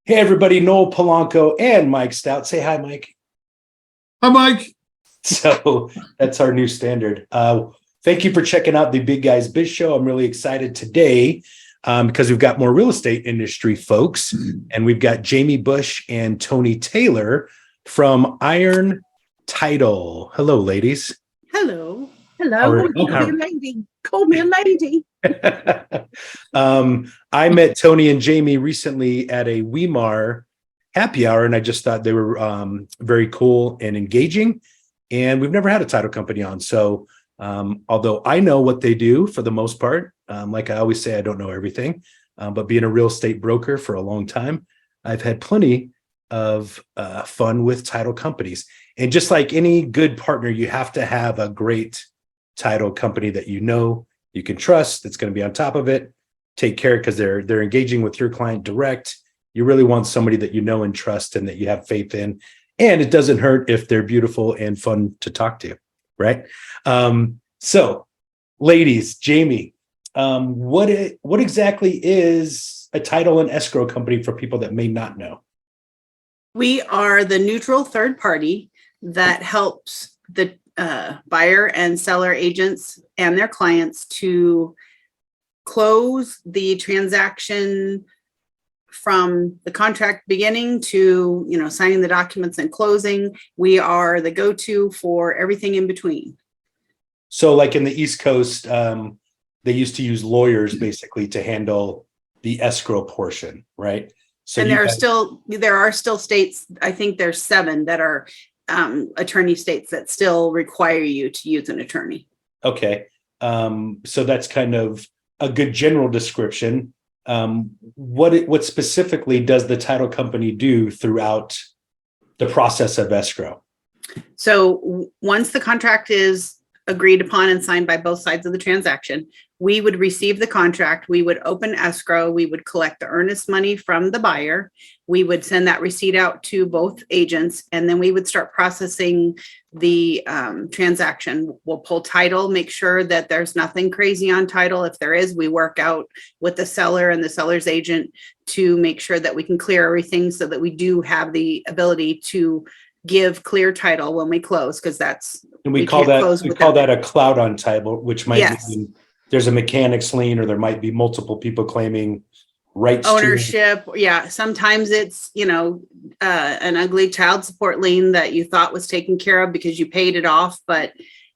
Hey, everybody, Noel Pulanco and Mike Stout. Say hi, Mike. Hi, Mike. So that's our new standard. Thank you for checking out the Big Guys Biz Show. I'm really excited today because we've got more real estate industry folks, and we've got Jami Busch and Toni Taylor from Iron Title. Hello, ladies. Hello. Hello. Call me a lady. Call me a lady. I met Toni and Jami recently at a Weimar happy hour, and I just thought they were very cool and engaging. And we've never had a title company on. So although I know what they do for the most part, like I always say, I don't know everything. But being a real estate broker for a long time, I've had plenty of fun with title companies. And just like any good partner, you have to have a great title company that you can trust, that's going to be on top of it, take care because they're engaging with your client direct. You really want somebody that you know and trust and that you have faith in. And it doesn't hurt if they're beautiful and fun to talk to, right? So, ladies, Jami, what exactly is a title and escrow company for people that may not know? We are the neutral third party that helps the buyer and seller agents and their clients to close the transaction from the contract beginning to, signing the documents and closing. We are the go-to for everything in between. So like in the East Coast, they used to use lawyers basically to handle the escrow portion, right? So and there are still states, I think there's 7 that are attorney states that still require you to use an attorney. Okay. So that's kind of a good general description. What specifically does the title company do throughout the process of escrow? So once the contract is agreed upon and signed by both sides of the transaction, we would receive the contract, we would open escrow, we would collect the earnest money from the buyer, we would send that receipt out to both agents, and then we would start processing the transaction. We'll pull title, make sure that there's nothing crazy on title. If there is, we work out with the seller and the seller's agent to make sure that we can clear everything so that we do have the ability to give clear title when we close, because that's we call that a cloud on title, which might mean there's a mechanic's lien, or there might be multiple people claiming rights ownership. Yeah, sometimes it's an ugly child support lien that you thought was taken care of because you paid it off, but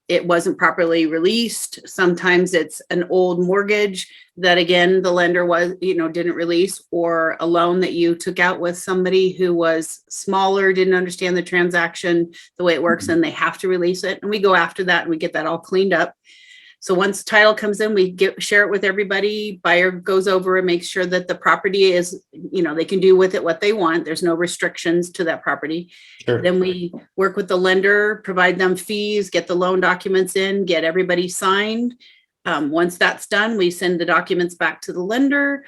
it wasn't properly released. Sometimes it's an old mortgage that, again, the lender didn't release, or a loan that you took out with somebody who was smaller, didn't understand the transaction, the way it works, and they have to release it. And we go after that and we get that all cleaned up. So once title comes in, we share it with everybody. Buyer goes over and makes sure that the property is, they can do with it what they want. There's no restrictions to that property. Sure. Then we work with the lender, provide them fees, get the loan documents in, get everybody signed. Once that's done, we send the documents back to the lender.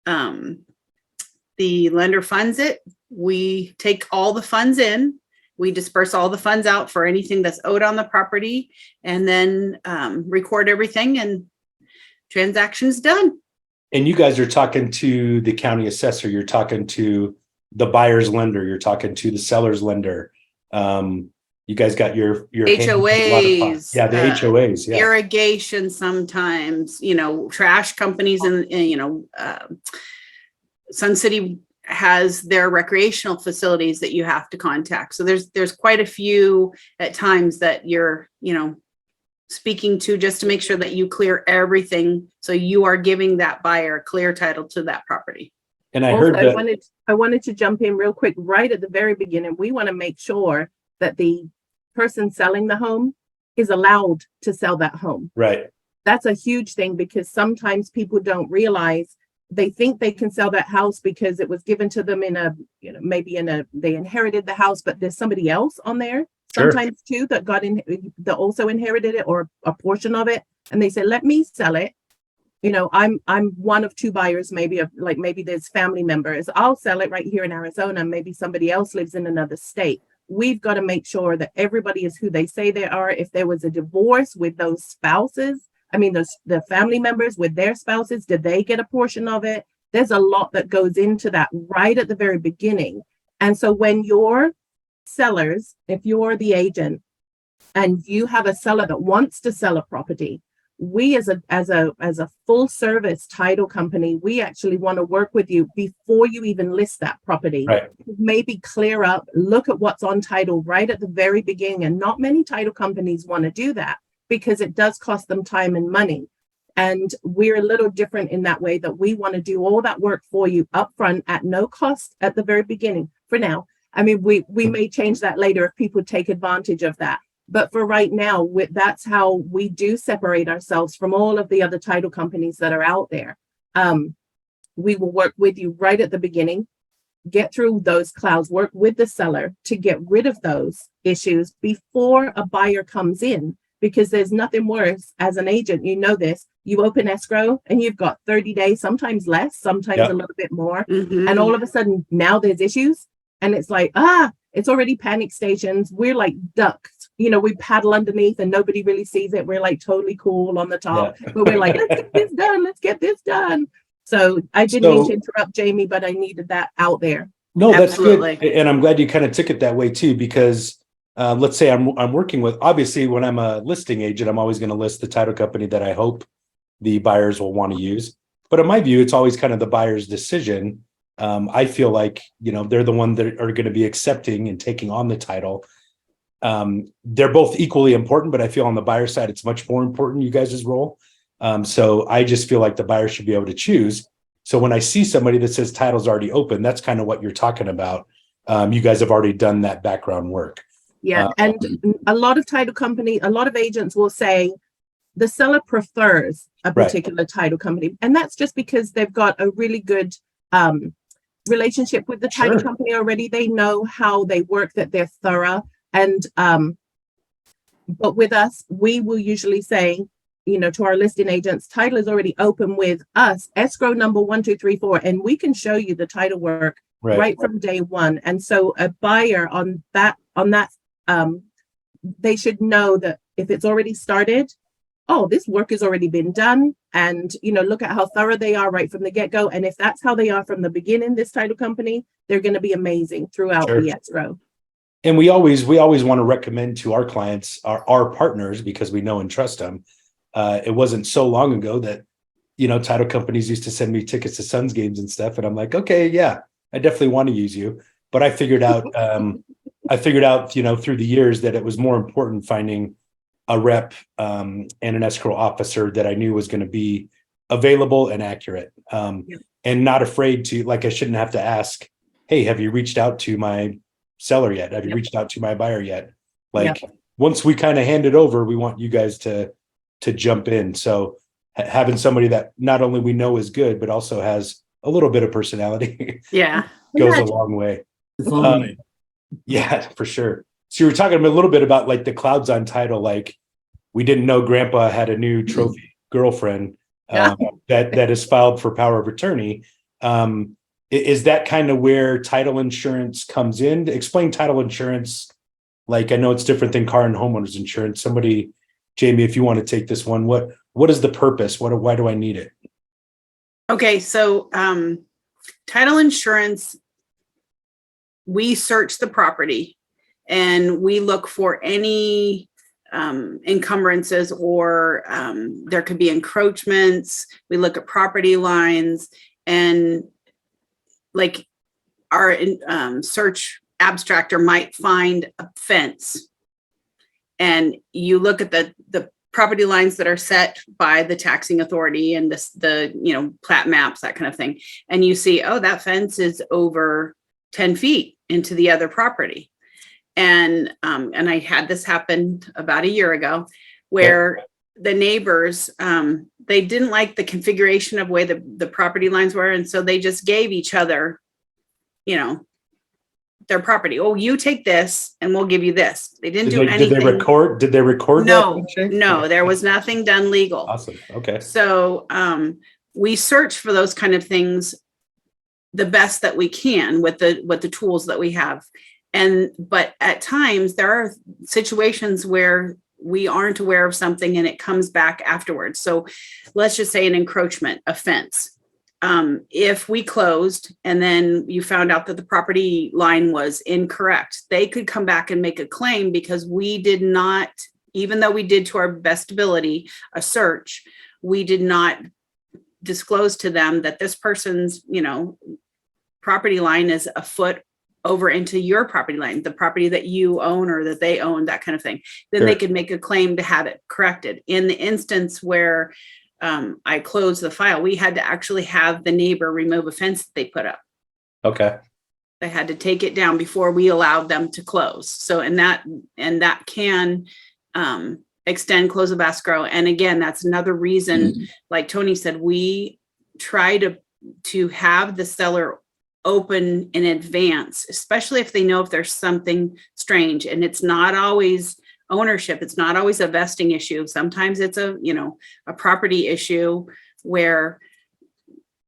The lender funds it. We take all the funds in. We disperse all the funds out for anything that's owed on the property, and then record everything, and transaction's done. And you guys are talking to the county assessor, you're talking to the buyer's lender, you're talking to the seller's lender. You guys got your HOAs. Yeah, the HOAs. Yeah. Irrigation sometimes, trash companies and Sun City has their recreational facilities that you have to contact. So there's quite a few at times that you're, speaking to, just to make sure that you clear everything. So you are giving that buyer clear title to that property. And I heard that I wanted to jump in real quick right at the very beginning. We want to make sure that the person selling the home is allowed to sell that home. Right. That's a huge thing, because sometimes people don't realize, they think they can sell that house because it was given to them they inherited the house, but there's somebody else on there. Sure. Sometimes too that also inherited it, or a portion of it, and they say, let me sell it. I'm one of 2 buyers, maybe there's family members. I'll sell it right here in Arizona. Maybe somebody else lives in another state. We've got to make sure that everybody is who they say they are. If there was a divorce with those spouses, the family members with their spouses, did they get a portion of it? There's a lot that goes into that right at the very beginning. And so when your sellers, if you're the agent and you have a seller that wants to sell a property, we as a full service title company, we actually want to work with you before you even list that property. Right. Maybe clear up, look at what's on title right at the very beginning. And not many title companies want to do that because it does cost them time and money. And we're a little different in that way, that we want to do all that work for you upfront at no cost at the very beginning for now. I mean, we may change that later if people take advantage of that. But for right now, that's how we do separate ourselves from all of the other title companies that are out there. We will work with you right at the beginning, get through those clouds, work with the seller to get rid of those issues before a buyer comes in, because there's nothing worse as an agent. You know this, you open escrow and you've got 30 days, sometimes less, sometimes a little bit more. And all of a sudden now there's issues. And it's like, it's already panic stations. We're like ducks. You know, we paddle underneath and nobody really sees it. We're like totally cool on the top, but we're like, let's get this done. Let's get this done. So I didn't mean to interrupt, Jami, but I needed that out there. No, Absolutely. that's good. And I'm glad you kind of took it that way too, because let's say I'm working with, obviously when I'm a listing agent, I'm always going to list the title company that I hope the buyers will want to use. But in my view, it's always kind of the buyer's decision. I feel like, you know, they're the one that are going to be accepting and taking on the title. They're both equally important, but I feel on the buyer side, it's much more important, you guys' role. So I just feel like the buyer should be able to choose. So when I see somebody that says title's already open, that's kind of what you're talking about. You guys have already done that background work. Yeah. And a lot of title company, a lot of agents will say the seller prefers a particular title company. And that's just because they've got a really good relationship with the title company already. They know how they work, that they're thorough. And but with us, we will usually say, you know, to our listing agents, title is already open with us, escrow number 1, 2, 3, 4, and we can show you the title work right from day one. And so a buyer on that, they should know that if it's already started, this work has already been done. And, you know, look at how thorough they are right from the get-go. And if that's how they are from the beginning, this title company, they're going to be amazing throughout the escrow. And we always want to recommend to our clients, our partners, because we know and trust them. It wasn't so long ago that, you know, title companies used to send me tickets to Suns games and stuff. And I'm like, okay, yeah, I definitely want to use you. But I figured out, you know, through the years that it was more important finding a rep and an escrow officer that I knew was going to be available and accurate, and not afraid to, like, I shouldn't have to ask, hey, have you reached out to my seller yet? Have you reached out to my buyer yet? Like, once we kind of hand it over, we want you guys to jump in. So having somebody that not only we know is good, but also has a little bit of personality goes a long way. Yeah, for sure. So you were talking a little bit about like the clouds on title, like we didn't know grandpa had a new trophy girlfriend that is filed for power of attorney. Is that kind of where title insurance comes in? Explain title insurance. Like, I know it's different than car and homeowners insurance. Somebody, Jami, if you want to take this one, what is the purpose? Why do I need it? Okay, so title insurance, we search the property and we look for any encumbrances or there could be encroachments. We look at property lines, and like our search abstractor might find a fence, and you look at the property lines that are set by the taxing authority and the plat maps, that kind of thing, and you see, oh, that fence is over 10 feet into the other property. And I had this happen about a year ago where the neighbors, they didn't like the configuration of where the property lines were. And so they just gave each other, their property. Oh, you take this and we'll give you this. They didn't do anything. Did they record No, that? no, there was nothing done legal. Awesome. Okay. So we search for those kind of things the best that we can with the tools that we have. But at times there are situations where we aren't aware of something and it comes back afterwards. So let's just say an encroachment offense. if we closed and then you found out that the property line was incorrect, they could come back and make a claim because we did not, even though we did to our best ability a search, we did not disclose to them that this person's, property line is a foot over into your property line, the property that you own or that they own, that kind of thing. Then they could make a claim to have it corrected. In the instance where I closed the file, we had to actually have the neighbor remove a fence that they put up. Okay. They had to take it down before we allowed them to close. So, and that can extend close of escrow. And again, that's another reason, like Tony said, we try to have the seller open in advance, especially if they know if there's something strange. And it's not always ownership. It's not always a vesting issue. Sometimes it's a property issue where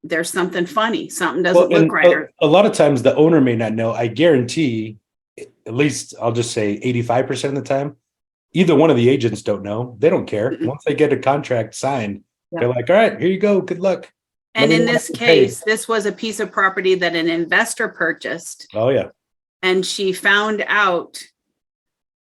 there's something funny, something doesn't look right. Or a lot of times the owner may not know. I guarantee, at least I'll just say 85% of the time, either one of the agents don't know. They don't care. Once they get a contract signed, they're like, all right, here you go. Good luck. And in this case, this was a piece of property that an investor purchased. Oh, yeah. And she found out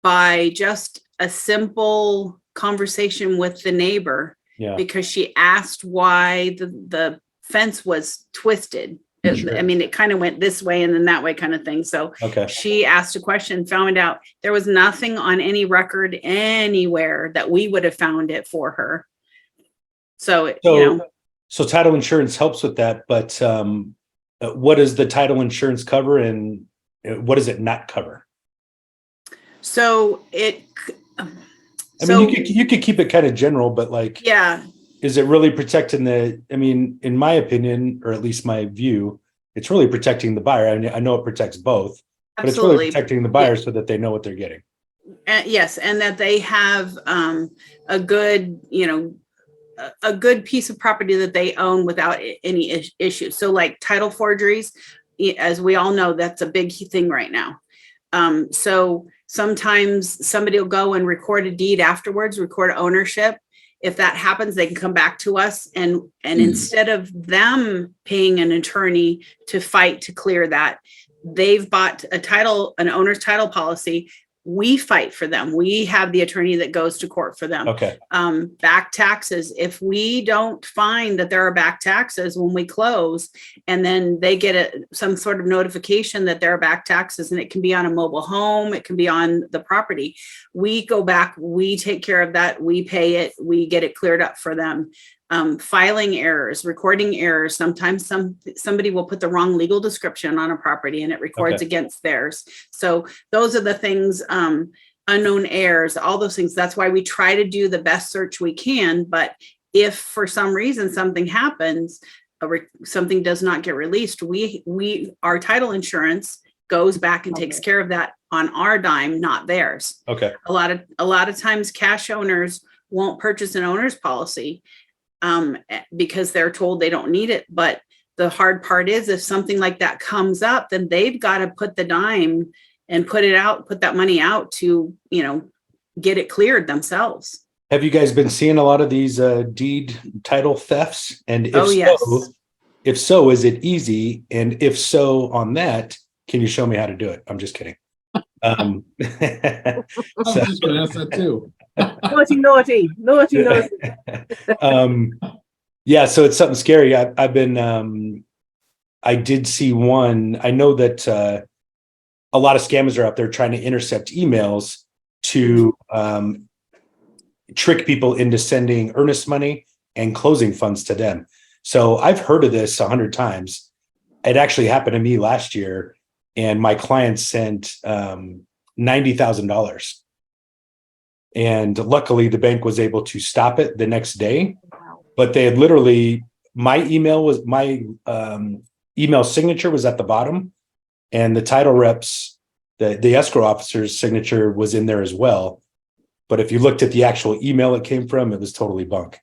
by just a simple conversation with the neighbor, because she asked why the fence was twisted. I mean, it kind of went this way and then that way kind of thing. So she asked a question, found out there was nothing on any record anywhere that we would have found it for her. So title insurance helps with that, but what does the title insurance cover and what does it not cover? So you could keep it kind of general, but is it really protecting in my opinion, or at least my view, it's really protecting the buyer. I know it protects both, but it's really protecting the buyer so that they know what they're getting. Yes. And that they have a good, a good piece of property that they own without any issues. So like title forgeries, as we all know, that's a big thing right now. So sometimes somebody will go and record a deed afterwards, record ownership. If that happens, they can come back to us and instead of them paying an attorney to fight to clear that, they've bought an owner's title policy. We fight for them. We have the attorney that goes to court for them. Okay. Back taxes. If we don't find that there are back taxes when we close, and then they get some sort of notification that there are back taxes, and it can be on a mobile home, it can be on the property. We go back, we take care of that, we pay it, we get it cleared up for them. Filing errors, recording errors. Sometimes somebody will put the wrong legal description on a property and it records against theirs. So those are the things, unknown errors, all those things. That's why we try to do the best search we can. But if for some reason something happens, something does not get released, our title insurance goes back and takes care of that on our dime, not theirs. Okay. A lot of times cash owners won't purchase an owner's policy because they're told they don't need it. But the hard part is if something like that comes up, then they've got to put the dime and put that money out to, get it cleared themselves. Have you guys been seeing a lot of these deed title thefts? And if so, is it easy? And if so, on that, can you show me how to do it? I'm just kidding. I was just going to ask that too. Naughty. So it's something scary. I've been I did see one. I know that a lot of scammers are out there trying to intercept emails to trick people into sending earnest money and closing funds to them. So I've heard of this 100 times. It actually happened to me last year, and my client sent $90,000. And luckily the bank was able to stop it the next day. But they had literally, my email signature was at the bottom, and the title reps, the escrow officer's signature was in there as well. But if you looked at the actual email it came from, it was totally bunk.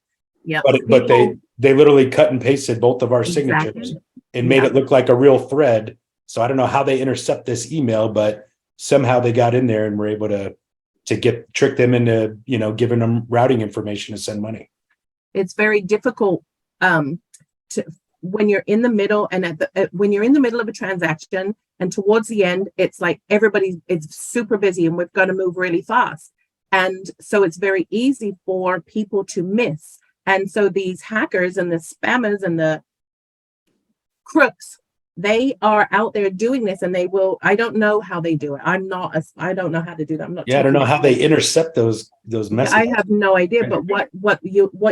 Yeah. But they literally cut and pasted both of our signatures and made it look like a real thread. So I don't know how they intercept this email, but somehow they got in there and were able to trick them into, giving them routing information to send money. It's very difficult when you're in the middle and when you're in the middle of a transaction and towards the end, it's like it's super busy and we've got to move really fast. And so it's very easy for people to miss. And so these hackers and the spammers and the crooks, they are out there doing this, and I don't know how they do it. I don't know how to do that. I'm not. Yeah, I don't know how they intercept those messages. I have no idea. But what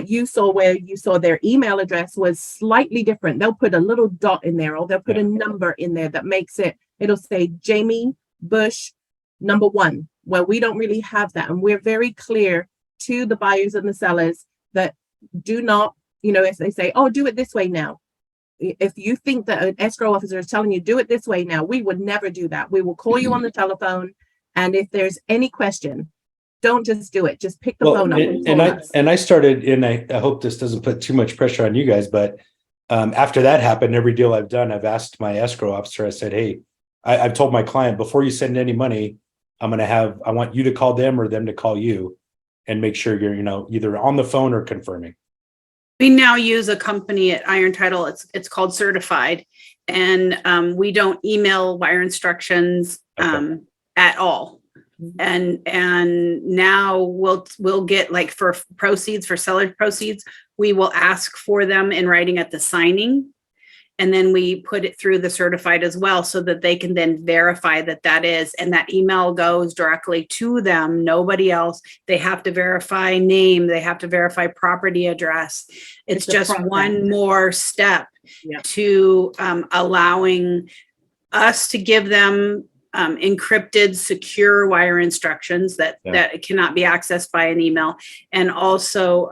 you saw, where you saw their email address, was slightly different. They'll put a little dot in there, or they'll put a number in there that makes it'll say Jami Busch #1. Well, we don't really have that, and we're very clear to the buyers and the sellers that do not, if they say, oh, do it this way now. If you think that an escrow officer is telling you do it this way now, we would never do that. We will call you on the telephone, and if there's any question, don't just do it. Just pick the phone up. And I started, and I hope this doesn't put too much pressure on you guys, but after that happened, every deal I've done, I've asked my escrow officer. I said, hey, I've told my client, before you send any money, I want you to call them or them to call you, and make sure you're either on the phone or confirming. We now use a company at Iron Title. It's called Certified, and we don't email wire instructions at all. And now we'll get, like, for seller proceeds, we will ask for them in writing at the signing, and then we put it through the Certified as well, so that they can then verify that is, and that email goes directly to them, nobody else. They have to verify name, they have to verify property address. It's just one more step to allowing us to give them encrypted, secure wire instructions that cannot be accessed by an email, and also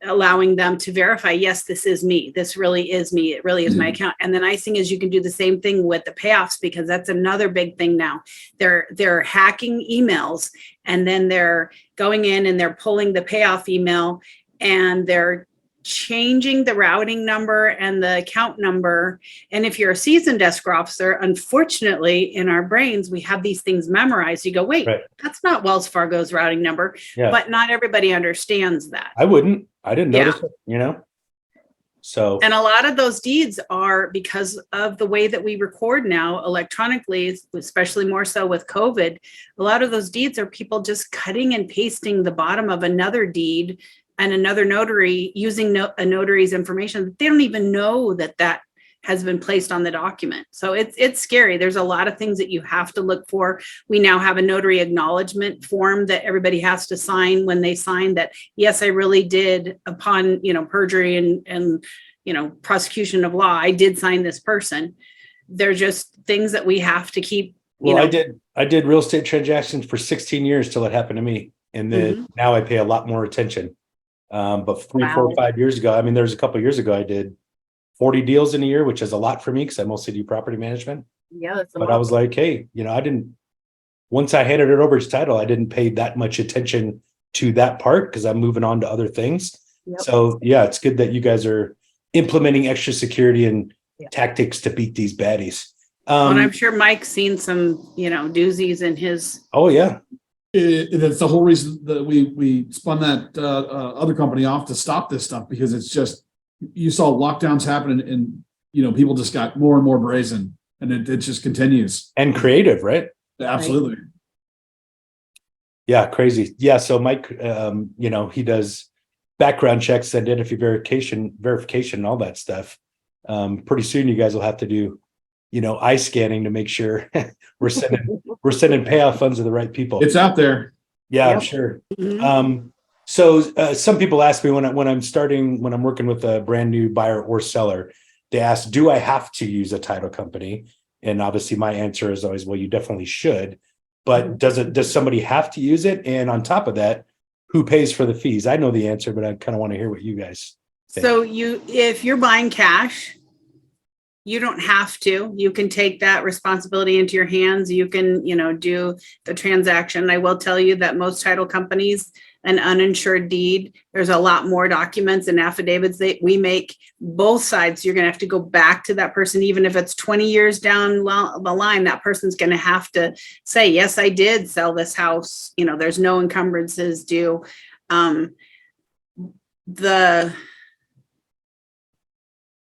allowing them to verify, yes, this is me. This really is me. It really is my account. And the nice thing is you can do the same thing with the payoffs, because that's another big thing now. They're hacking emails, and then they're going in and they're pulling the payoff email, and they're changing the routing number and the account number. And if you're a seasoned escrow officer, unfortunately, in our brains, we have these things memorized. You go, wait, that's not Wells Fargo's routing number. But not everybody understands that. I didn't notice it, So, and a lot of those deeds are, because of the way that we record now electronically, especially more so with COVID, a lot of those deeds are people just cutting and pasting the bottom of another deed and another notary using a notary's information. They don't even know that has been placed on the document. So it's scary. There's a lot of things that you have to look for. We now have a notary acknowledgement form that everybody has to sign when they sign that, yes, I really did, upon, perjury and prosecution of law, I did sign this person. They're just things that we have to keep. I did real estate transactions for 16 years till it happened to me. And then now I pay a lot more attention. But 3, 4, 5 years ago, there's a couple of years ago, I did 40 deals in a year, which is a lot for me because I mostly do property management. Yeah, that's a lot. I was like, hey, once I handed it over to title, I didn't pay that much attention to that part because I'm moving on to other things. Yep. So yeah, it's good that you guys are implementing extra security and tactics to beat these baddies. And I'm sure Mike's seen some, doozies in his. Oh yeah. That's the whole reason that we spun that other company off to stop this stuff, because it's just, you saw lockdowns happen and people just got more and more brazen, and it just continues. And creative, right? Absolutely. Yeah, crazy. Yeah, so Mike, he does background checks, identity verification, all that stuff. Pretty soon you guys will have to do, eye scanning to make sure we're sending payoff funds to the right people. It's out there. Yeah, I'm sure. So some people ask me when I'm working with a brand new buyer or seller, they ask, do I have to use a title company? And obviously my answer is always, well, you definitely should, but does somebody have to use it? And on top of that, who pays for the fees? I know the answer, but I kind of want to hear what you guys think. So if you're buying cash, you don't have to. You can take that responsibility into your hands. You can, do the transaction. I will tell you that most title companies, an uninsured deed, there's a lot more documents and affidavits that we make both sides. You're going to have to go back to that person. Even if it's 20 years down the line, that person's going to have to say, yes, I did sell this house. There's no encumbrances due.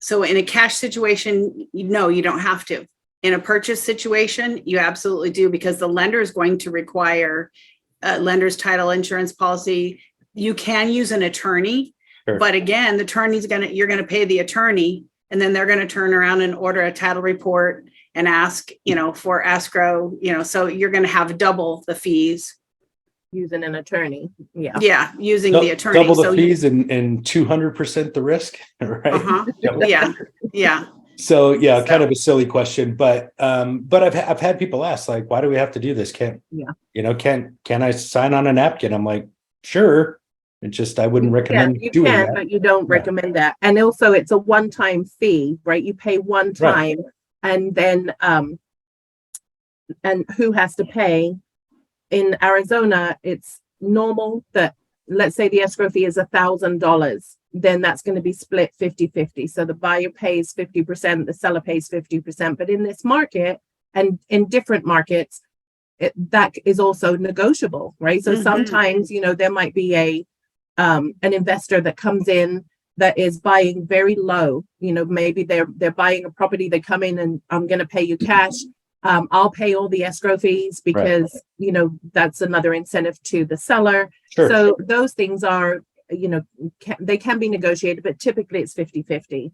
So in a cash situation, no, you don't have to. In a purchase situation, you absolutely do, because the lender is going to require a lender's title insurance policy. You can use an attorney, Sure. but again, the attorney's you're gonna pay the attorney, and then they're gonna turn around and order a title report and ask, for escrow, so you're gonna have double the fees. Using an attorney. Yeah. Yeah, using the attorney. Double the So fees and 200% the risk, right? Uh-huh. Yeah. So yeah, kind of a silly question, but I've had people ask, like, why do we have to do this? Can I sign on a napkin? I'm like, sure. It's just, I wouldn't recommend doing that. But you don't recommend that. And also it's a one-time fee, right? You pay one time, and then and who has to pay? In Arizona, it's normal that, let's say the escrow fee is $1,000, then that's going to be split 50-50. So the buyer pays 50%, the seller pays 50%. But in this market and in different markets, that is also negotiable, right? So sometimes, there might be an investor that comes in that is buying very low. Maybe they're buying a property, they come in and I'm going to pay you cash. I'll pay all the escrow fees because, that's another incentive to the seller. Sure. So those things are, they can be negotiated, but typically it's 50-50.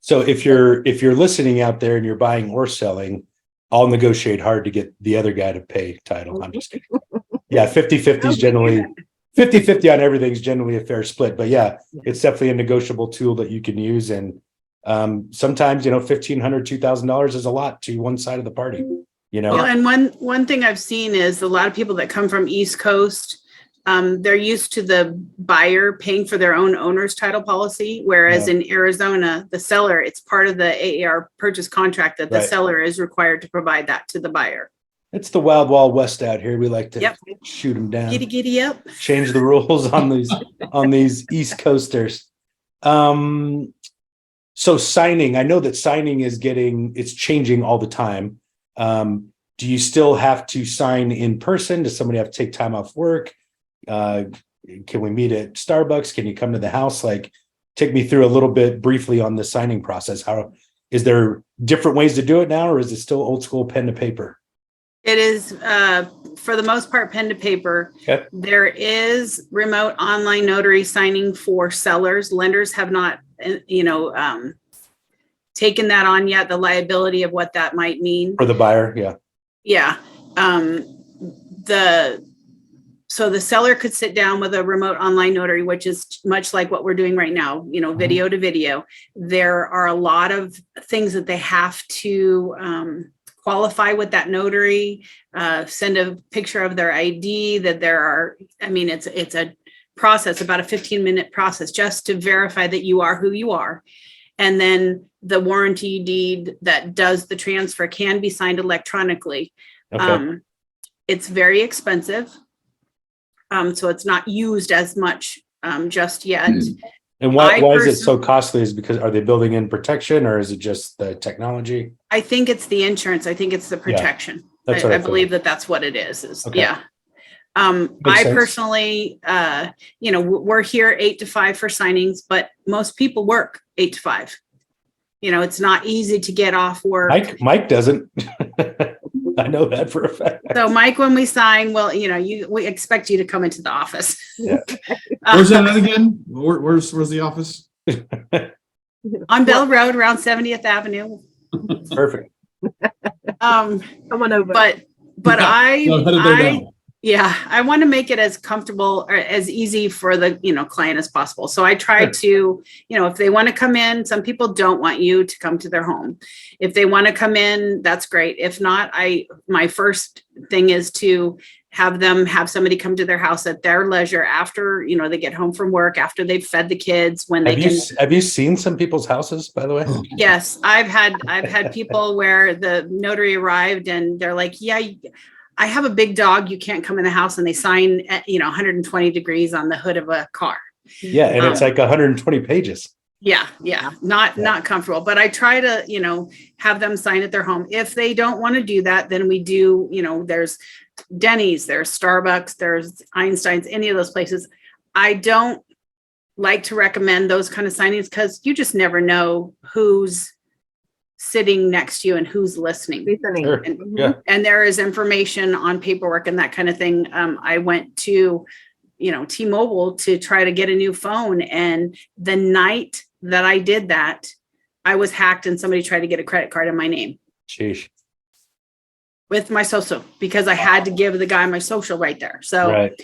So if you're listening out there and you're buying or selling, I'll negotiate hard to get the other guy to pay title. I'm just kidding. Yeah, 50-50 is generally 50-50 on everything is generally a fair split. But yeah, it's definitely a negotiable tool that you can use. And sometimes, $1,500, $2,000 is a lot to one side of the party, Well, and one thing I've seen is a lot of people that come from East Coast, they're used to the buyer paying for their own owner's title policy. Whereas in Arizona, the seller, it's part of the AAR purchase contract that the seller is required to provide that to the buyer. It's the wild, wild west out here. We like to shoot them down. Giddy up. Change the rules on these East Coasters. So signing, I know that signing it's changing all the time. Do you still have to sign in person? Does somebody have to take time off work? Can we meet at Starbucks? Can you come to the house? Like, take me through a little bit briefly on the signing process. How is there different ways to do it now, or is it still old school pen to paper? It is, for the most part, pen to paper. Okay. There is remote online notary signing for sellers. Lenders have not, taken that on yet, the liability of what that might mean. For the buyer, yeah. Yeah. So the seller could sit down with a remote online notary, which is much like what we're doing right now, video to video. There are a lot of things that they have to qualify with that notary, send a picture of their ID, that it's a process, about a 15-minute process just to verify that you are who you are. And then the warranty deed that does the transfer can be signed electronically. Okay. It's very expensive. So it's not used as much just yet. And why is it so costly? Is because, are they building in protection, or is it just the technology? I think it's the insurance. I think it's the protection. That's what I believe that's what it is. Okay. Yeah. I personally, we're here 8 to 5 for signings, but most people work 8 to 5. It's not easy to get off work. Mike doesn't. I know that for a fact. So Mike, when we sign, we expect you to come into the office. Yeah. Where's that again? Where's the office? On Bell Road around 70th Avenue. Perfect. Come on over. But No, I want to make it as comfortable or as easy for the, client as possible. So I try to, if they want to come in, some people don't want you to come to their home. If they want to come in, that's great. If not, my first thing is to have somebody come to their house at their leisure after, they get home from work, after they've fed the kids, Have you seen some people's houses, by the way? Yes, I've had people where the notary arrived and they're like, yeah, I have a big dog. You can't come in the house, and they sign at, 120 degrees on the hood of a car. Yeah. And it's like 120 pages. Yeah. Not comfortable, but I try to, have them sign at their home. If they don't want to do that, then we do, there's Denny's, there's Starbucks, there's Einstein's, any of those places. I don't like to recommend those kind of signings because you just never know who's sitting next to you and who's listening. Listening. Sure. And, Yeah. and there is information on paperwork and that kind of thing. I went to, T-Mobile to try to get a new phone. And the night that I did that, I was hacked and somebody tried to get a credit card in my name Sheesh. with my social because I had to give the guy my social right there. So, Right.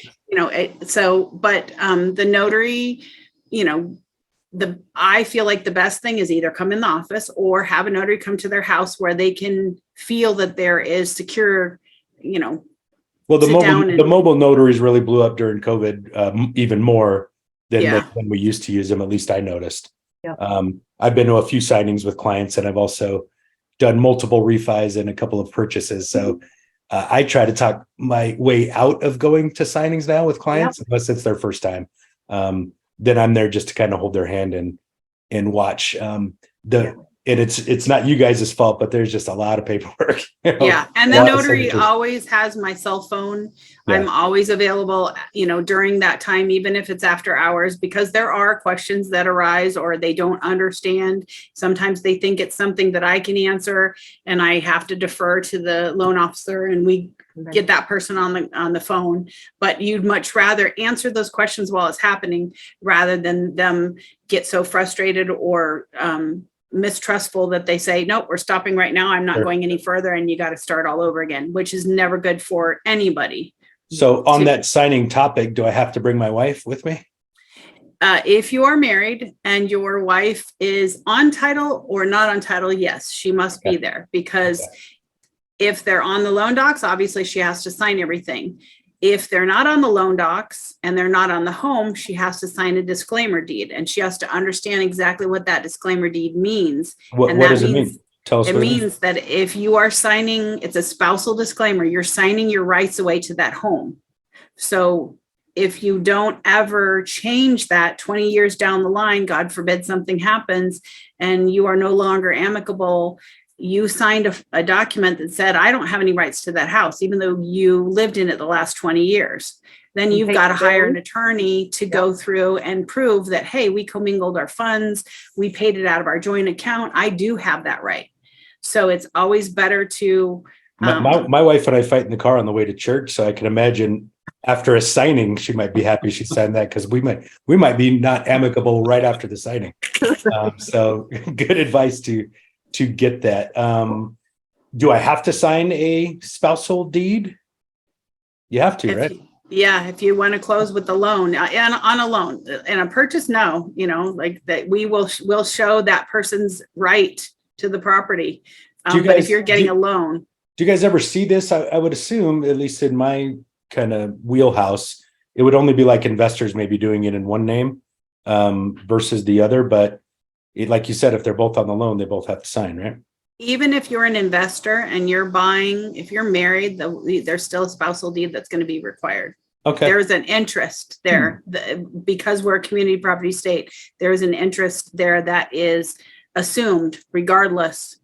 the notary, I feel like the best thing is either come in the office or have a notary come to their house where they can feel that there is secure, Well, the sit down mobile and- the mobile notaries really blew up during COVID, even more than Yeah. when we used to use them. At least I noticed. Yeah. I've been to a few signings with clients, and I've also done multiple refis and a couple of purchases. So I try to talk my way out of going to signings now with clients, unless it's their first time. Then I'm there just to kind of hold their hand and watch. And it's not you guys' fault, but there's just a lot of paperwork. Yeah. And A the lot of notary signatures. always has my cell phone. Yeah. I'm always available, during that time, even if it's after hours, because there are questions that arise or they don't understand. Sometimes they think it's something that I can answer and I have to defer to the loan officer and we get that person on the phone. But you'd much rather answer those questions while it's happening rather than them get so frustrated or, mistrustful that they say, nope, we're stopping right now. I'm not Sure. going any further. And you got to start all over again, which is never good for anybody. So on that signing topic, do I have to bring my wife with me? If you are married and your wife is on title or not on title, yes, she must be there because if they're on the loan docs, obviously she has to sign everything. If they're not on the loan docs and they're not on the home, she has to sign a disclaimer deed and she has to understand exactly what that disclaimer deed means. What And does that it means- mean? Tell us It what it means. means that if you are signing, it's a spousal disclaimer, you're signing your rights away to that home. So if you don't ever change that 20 years down the line, God forbid something happens and you are no longer amicable, you signed a document that said, I don't have any rights to that house, even though you lived in it the last 20 years. Then You you've pay got to the hire an bill. attorney to go through and prove that, hey, we commingled our funds, we paid it out of our joint account. I do have that right. So it's always better to. My wife and I fight in the car on the way to church, so I can imagine after a signing, she might be happy she signed that because we might be not amicable right after the signing. So good advice to get that. Do I have to sign a spousal deed? You have to, right? If you want to close with the loan and on a loan and a purchase, no, like that we'll show that person's right to the property. But if you're getting a loan. Do you guys ever see this? I would assume, at least in my kind of wheelhouse, it would only be like investors maybe doing it in one name versus the other. But like you said, if they're both on the loan, they both have to sign, right? Even if you're an investor and you're buying, if you're married, there's still a spousal deed that's going to be required. Okay. There's an interest there because we're a community property state. There's an interest there that is assumed regardless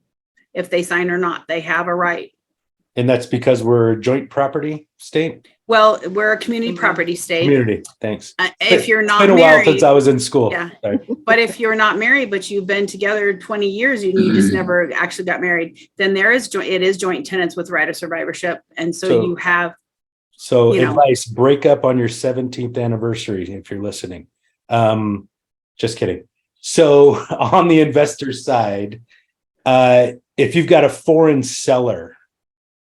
if they sign or not, they have a right. And that's because we're a joint property state? Well, we're a community property state. Community, thanks. If you're It's not been a while since married, I was in school. Yeah. Sorry. but if you're not married, but you've been together 20 years and you just never actually got married, then it is joint tenants with right of survivorship. And so you have. So you know. advice, break up on your 17th anniversary if you're listening. Just kidding. So on the investor side, if you've got a foreign seller,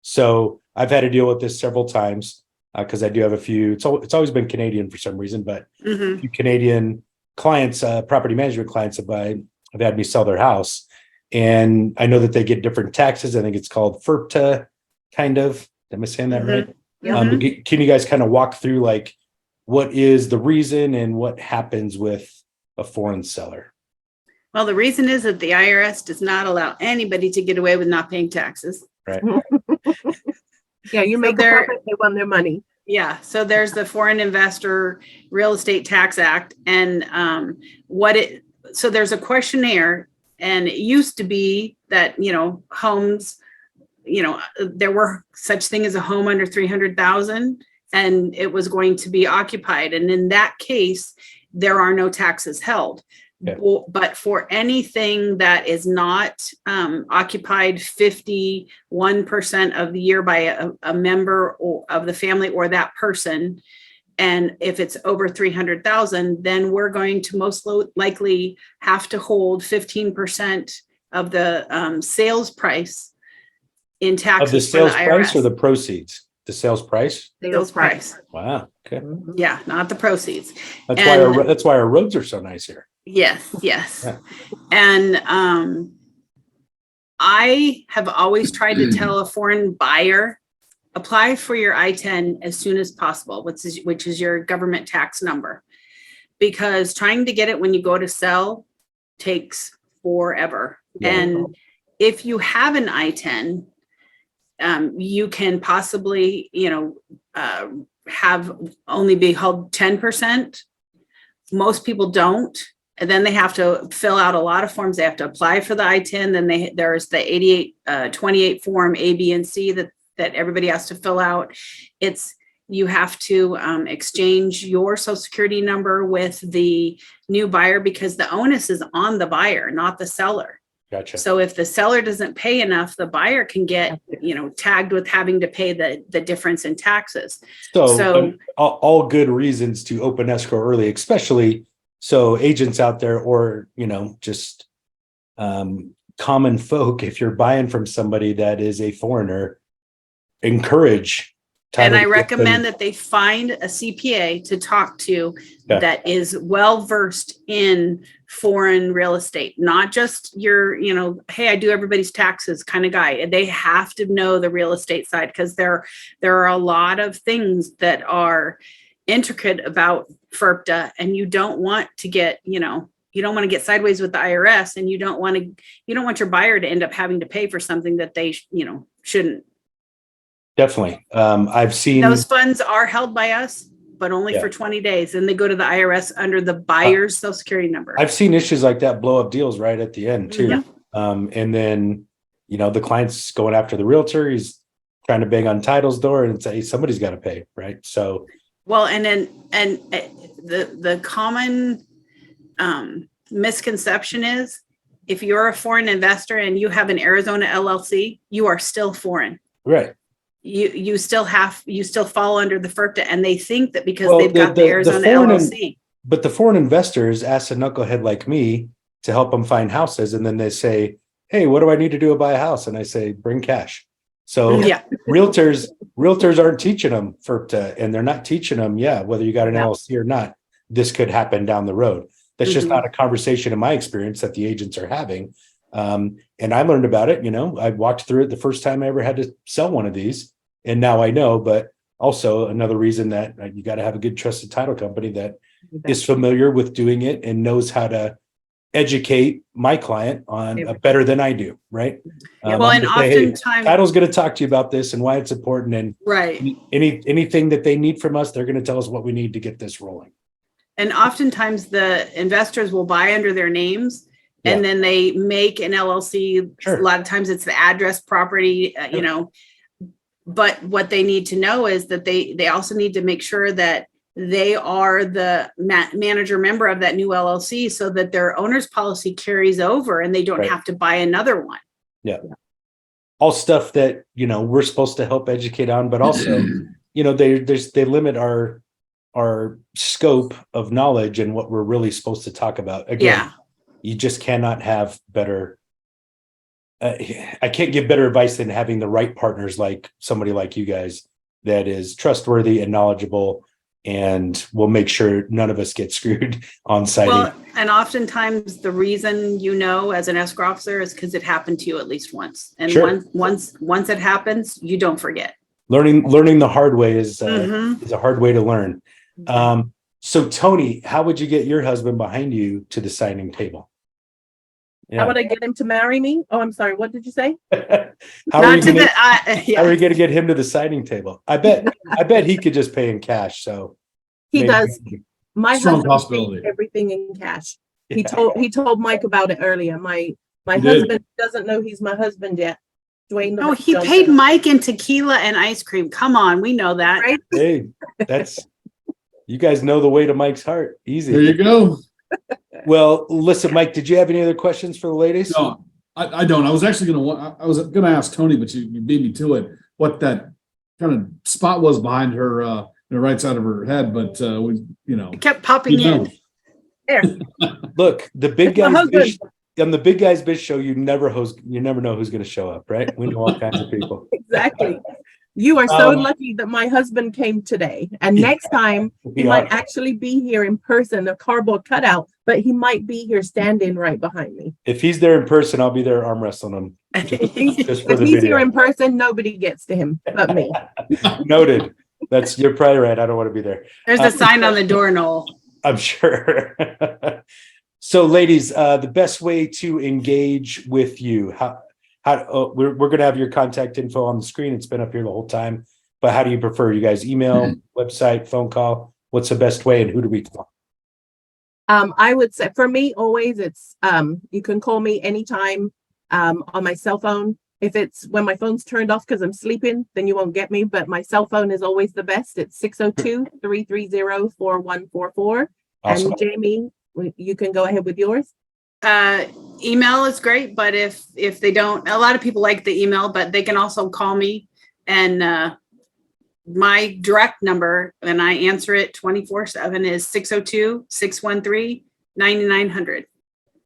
so I've had to deal with this several times because I do have a few, it's always been Canadian for some reason, but a few Canadian clients, property management clients have had me sell their house. And I know that they get different taxes. I think it's called FERPTA, kind of. Am I saying that right? Can you guys kind of walk through like what is the reason and what happens with a foreign seller? Well, the reason is that the IRS does not allow anybody to get away with not paying taxes. Right. Yeah, you make a profit, they want their money. Yeah. So there's the Foreign Investor Real Estate Tax Act. And so there's a questionnaire, and it used to be that, homes, there were such thing as a home under 300,000 and it was going to be occupied. And in that case, there are no taxes held. Yeah. But for anything that is not occupied 51% of the year by a member of the family or that person, and if it's over 300,000, then we're going to most likely have to hold 15% of the sales price in taxes Of the sales for the price IRS. or the proceeds? The sales price? Sales price. Wow. Okay. Yeah, not the proceeds. That's why our roads are so nice here. Yes, yes. Yeah. And I have always tried to tell a foreign buyer, apply for your I-10 as soon as possible, which is your government tax number, because trying to get it when you go to sell takes forever. Yeah. And if you have an I-10, you can possibly, have only be held 10%. Most people don't. And then they have to fill out a lot of forms. They have to apply for the I-10. Then there's the 8828 form A, B, and C that everybody has to fill out. You have to exchange your social security number with the new buyer, because the onus is on the buyer, not the seller. Gotcha. So if the seller doesn't pay enough, the buyer can get, tagged with having to pay the difference in taxes. So all good reasons to open escrow early, especially so agents out there, or, just common folk, if you're buying from somebody that is a foreigner, encourage. And I recommend that they find a CPA to talk to that is well-versed in foreign real estate, not just your, hey, I do everybody's taxes kind of guy. They have to know the real estate side, because there are a lot of things that are intricate about FERPTA, and you don't want to get, you don't want to get sideways with the IRS, and you don't want your buyer to end up having to pay for something that they, shouldn't. Definitely. I've seen those funds are held by us, but only for 20 days. And they go to the IRS under the buyer's social security number. I've seen issues like that blow up deals right at the end too. Yeah. And then, the client's going after the realtor. He's trying to bang on title's door and say, somebody's got to pay. Right. So, well, and the common misconception is, if you're a foreign investor and you have an Arizona LLC, you are still foreign. Right. You still fall under the FERPTA, and they think that because they've got the Arizona LLC. But the foreign investors ask a knucklehead like me to help them find houses, and then they say, "Hey, what do I need to do to buy a house?" And I say, "Bring cash." So realtors aren't teaching them FERPTA, and they're not teaching them, whether you got an LLC or not, this could happen down the road. That's just not a conversation in my experience that the agents are having. And I learned about it, I walked through it the first time I ever had to sell one of these. And now I know, but also another reason that you got to have a good trusted title company that is familiar with doing it and knows how to educate my client on better than I do. Right. Well, and oftentimes title's going to talk to you about this and why it's important. And anything that they need from us, they're going to tell us what we need to get this rolling. And oftentimes the investors will buy under their names. And then they make an LLC. Sure. A lot of times it's the address, property, but what they need to know is that they also need to make sure that they are the manager member of that new LLC, so that their owner's policy carries over and they don't have to buy another one. Yeah. All stuff that, we're supposed to help educate on, but also, they limit our scope of knowledge and what we're really supposed to talk about. Again, you just cannot have better. I can't give better advice than having the right partners, like somebody like you guys that is trustworthy and knowledgeable, and will make sure none of us get screwed on sighting. Well, and oftentimes the reason as an escrow officer is because it happened to you at least once. And once it happens, you don't forget. Learning the hard way is a hard way to learn. So Toni, how would you get your husband behind you to the signing table? How would I get him to marry me? Oh, I'm sorry. What did you say? How are you going to get him to the signing table? I bet he could just pay in cash. So he does. My strong husband pays everything in cash. He told Mike about it earlier. My husband doesn't know he's my husband yet. Dwayne. Oh, he paid Mike in tequila and ice cream. Come on, we know that. Right? Hey, You guys know the way to Mike's heart. There Easy. you go. Well, listen, Mike, did you have any other questions for the ladies? No, I don't. I was actually I was gonna ask Toni, but you beat me to it. What that kind of spot was behind her, the right side of her head, but It kept popping in. There. Look, the big My guys husband. on the Big Guys Biz show, you never know who's going to show up, right? We know all kinds of people. Exactly. You are so Um, lucky that my husband came today. And next time he might actually be here in person, a cardboard cutout, but he might be here standing right behind me. If he's there in person, I'll be there arm wrestling him. Just for If the he's video. here in person, nobody gets to him but me. Noted. You're probably right. I don't want to be there. There's a sign on the door, Noel. I'm sure. So, ladies, the best way to engage with you, we're going to have your contact info on the screen. It's been up here the whole time. But how do you prefer? You guys email, website, phone call? What's the best way, and who do we call? I would say for me, always it's you can call me anytime on my cell phone. If it's when my phone's turned off because I'm sleeping, then you won't get me. But my cell phone is always the best. It's 602-330-4144. Awesome. And Jami, you can go ahead with yours. Email is great, but if they don't, a lot of people like the email, but they can also call me, and my direct number, and I answer it 24/7, is 602-613-9900.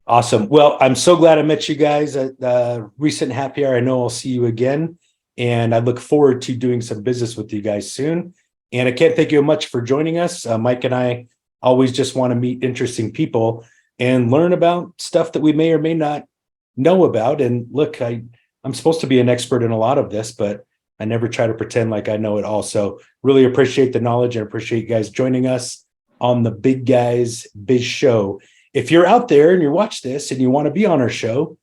Awesome. Well, I'm so glad I met you guys at the recent happy hour. I know I'll see you again, and I look forward to doing some business with you guys soon. And I can't thank you much for joining us. Mike and I always just want to meet interesting people and learn about stuff that we may or may not know about. And look, I'm supposed to be an expert in a lot of this, but I never try to pretend like I know it all. So really appreciate the knowledge and appreciate you guys joining us on the Big Guys Biz Show. If you're out there and you watch this and you want to be on our show,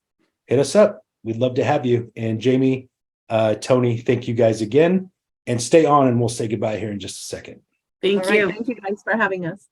hit us up. We'd love to have you. And Jami, Toni, thank you guys again. And stay on, and we'll say goodbye here in just a second. Thank All right, you. thank you guys for having us.